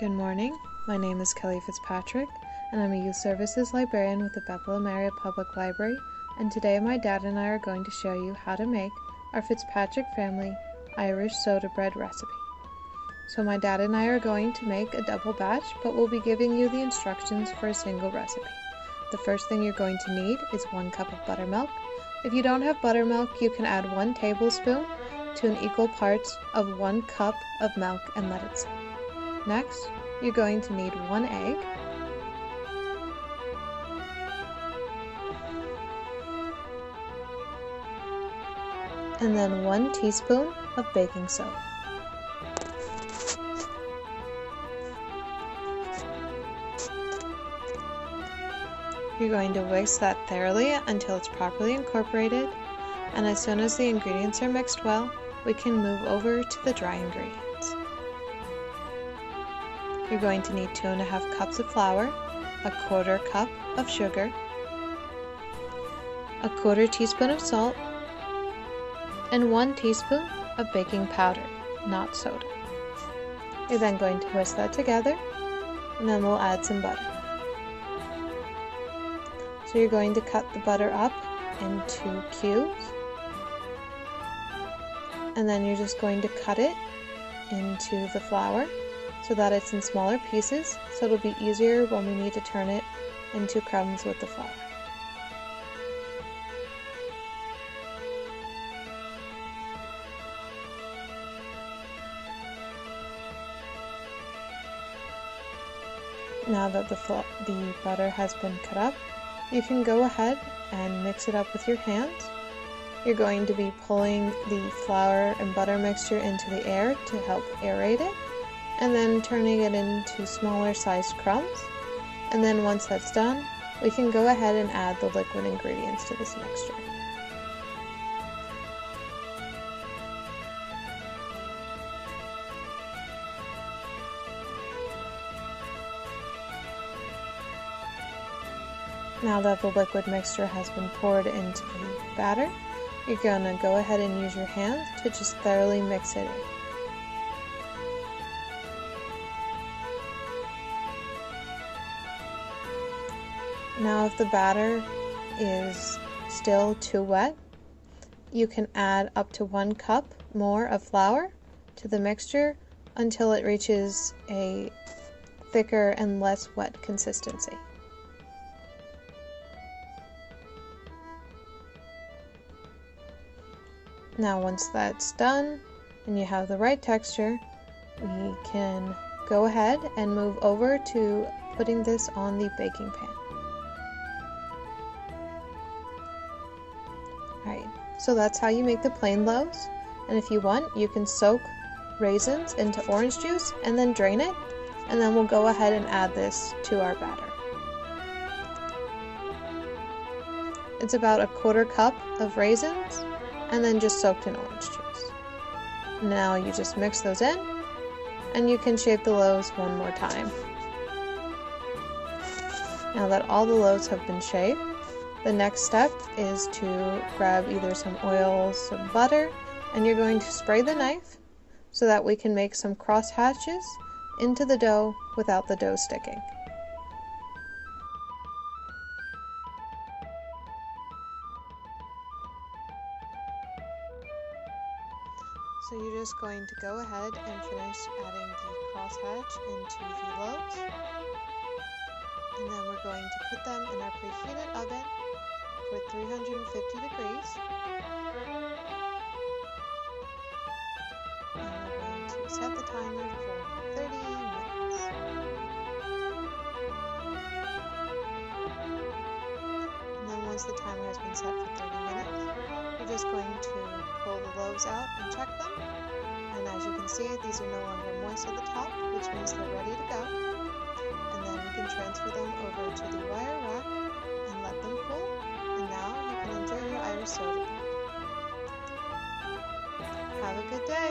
Good morning. My name is Kelly Fitzpatrick, and I'm a Youth Services Librarian with the Bethlehem Area Public Library, and today my dad and I are going to show you how to make our Fitzpatrick family Irish soda bread recipe. So my dad and I are going to make a double batch, but we'll be giving you the instructions for a single recipe. The first thing you're going to need is 1 cup of buttermilk. If you don't have buttermilk, you can add 1 tablespoon to an equal parts of 1 cup of milk and let it sit. Next, you're going to need 1 egg, and then 1 teaspoon of baking soda. You're going to whisk that thoroughly until it's properly incorporated, and as soon as the ingredients are mixed well, we can move over to the dry ingredients. You're going to need 2.5 cups of flour, 1/4 cup of sugar, 1/4 teaspoon of salt, and 1 teaspoon of baking powder, not soda. You're then going to whisk that together, and then we'll add some butter. So you're going to cut the butter up into cubes, and then you're just going to cut it into the flour so that it's in smaller pieces, so it'll be easier when we need to turn it into crumbs with the flour. Now that the butter has been cut up, you can go ahead and mix it up with your hands. You're going to be pulling the flour and butter mixture into the air to help aerate it, and then turning it into smaller sized crumbs. And then once that's done, we can go ahead and add the liquid ingredients to this mixture. Now that the liquid mixture has been poured into the batter, you're going to go ahead and use your hands to just thoroughly mix it in. Now if the batter is still too wet, you can add up to 1 cup more of flour to the mixture until it reaches a thicker and less wet consistency. Now once that's done and you have the right texture, we can go ahead and move over to putting this on the baking pan. Alright, so that's how you make the plain loaves, and if you want, you can soak raisins into orange juice and then drain it, and then we'll go ahead and add this to our batter. It's about 1/4 cup of raisins and then just soaked in orange juice. Now you just mix those in, and you can shape the loaves one more time. Now that all the loaves have been shaped, the next step is to grab either some oil, some butter, and you're going to spray the knife so that we can make some cross hatches into the dough without the dough sticking. So you're just going to go ahead and finish adding the crosshatch into the loaves, and then we're going to put them in our preheated oven for 350 degrees, and we're going to set the timer for 30 minutes. And then once the timer has been set for 30 minutes, you're just going to pull the loaves out and check them, and as you can see, these are no longer moist at the top, which means they're ready to go. And then we can transfer them over to the wire rack and let them cool, and now you can enjoy your Irish soda. Have a good day!